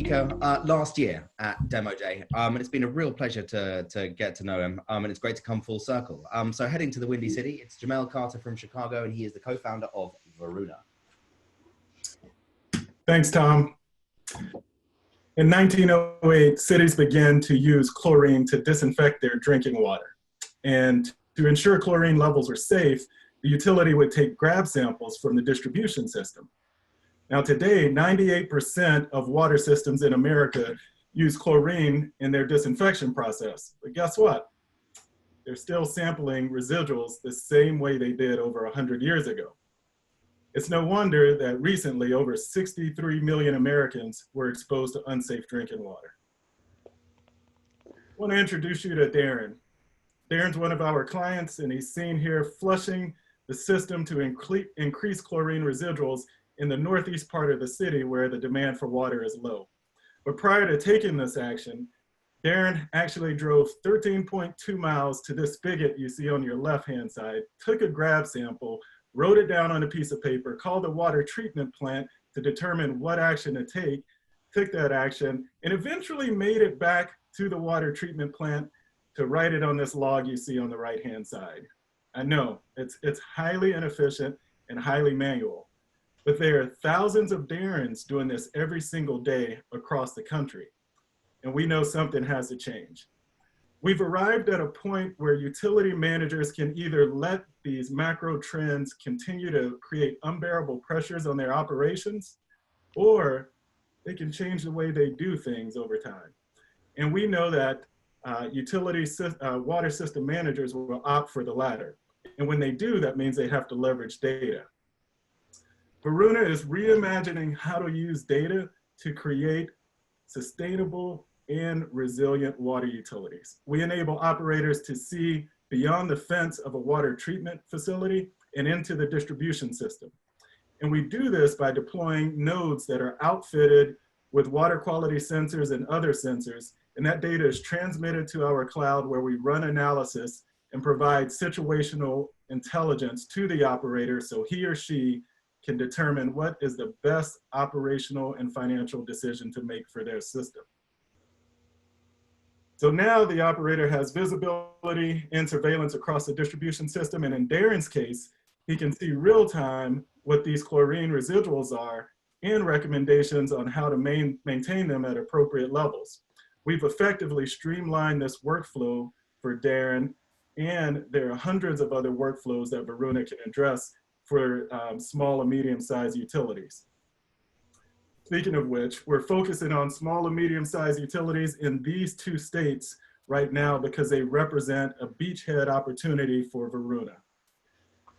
speaker last year at Demo Day, and it's been a real pleasure to get to know him, and it's great to come full circle. So heading to the Windy City, it's Jamel Carter from Chicago, and he is the co-founder of Varuna. Thanks, Tom. In 1908, cities began to use chlorine to disinfect their drinking water. And to ensure chlorine levels were safe, the utility would take grab samples from the distribution system. Now today, 98% of water systems in America use chlorine in their disinfection process. But guess what? They're still sampling residuals the same way they did over 100 years ago. It's no wonder that recently over 63 million Americans were exposed to unsafe drinking water. I want to introduce you to Darren. Darren's one of our clients, and he's seen here flushing the system to increase chlorine residuals in the northeast part of the city where the demand for water is low. But prior to taking this action, Darren actually drove 13.2 miles to this spigot you see on your left-hand side, took a grab sample, wrote it down on a piece of paper, called the water treatment plant to determine what action to take, took that action, and eventually made it back to the water treatment plant to write it on this log you see on the right-hand side. I know, it's highly inefficient and highly manual, but there are thousands of Darrens doing this every single day across the country, and we know something has to change. We've arrived at a point where utility managers can either let these macro trends continue to create unbearable pressures on their operations, or they can change the way they do things over time. And we know that water system managers will opt for the latter. And when they do, that means they have to leverage data. Varuna is reimagining how to use data to create sustainable and resilient water utilities. We enable operators to see beyond the fence of a water treatment facility and into the distribution system. And we do this by deploying nodes that are outfitted with water quality sensors and other sensors, and that data is transmitted to our cloud where we run analysis and provide situational intelligence to the operator so he or she can determine what is the best operational and financial decision to make for their system. So now the operator has visibility and surveillance across the distribution system, and in Darren's case, he can see real time what these chlorine residuals are and recommendations on how to maintain them at appropriate levels. We've effectively streamlined this workflow for Darren, and there are hundreds of other workflows that Varuna can address for small and medium-sized utilities. Speaking of which, we're focusing on small and medium-sized utilities in these two states right now because they represent a beachhead opportunity for Varuna.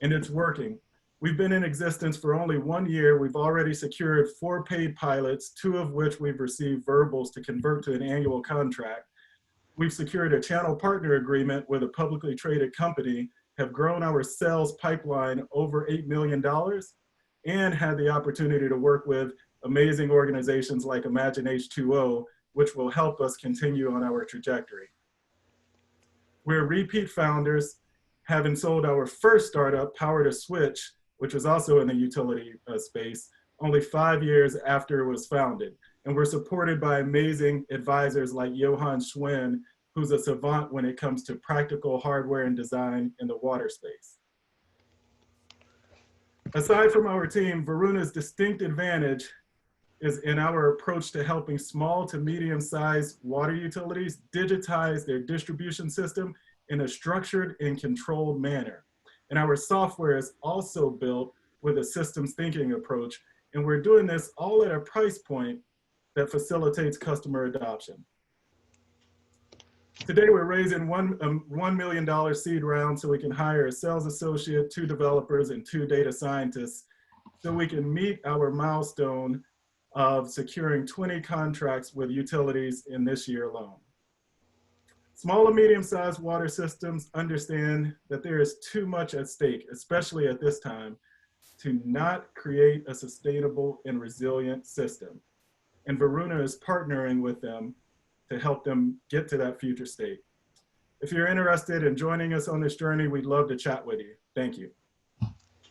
And it's working. We've been in existence for only 1 year. We've already secured 4 paid pilots, 2 of which we've received verbals to convert to an annual contract. We've secured a channel partner agreement with a publicly traded company, have grown our sales pipeline over $8 million, and had the opportunity to work with amazing organizations like Imagine H2O, which will help us continue on our trajectory. We're repeat founders, having sold our first startup, Power to Switch, which was also in the utility space, only 5 years after it was founded. And we're supported by amazing advisors like Johan Schwinn, who's a savant when it comes to practical hardware and design in the water space. Aside from our team, Varuna's distinct advantage is in our approach to helping small to medium-sized water utilities digitize their distribution system in a structured and controlled manner. And our software is also built with a systems thinking approach, and we're doing this all at a price point that facilitates customer adoption. Today, we're raising $1 million seed round so we can hire a sales associate, 2 developers, and 2 data scientists so we can meet our milestone of securing 20 contracts with utilities in this year alone. Small and medium-sized water systems understand that there is too much at stake, especially at this time, to not create a sustainable and resilient system. And Varuna is partnering with them to help them get to that future state. If you're interested in joining us on this journey, we'd love to chat with you. Thank you.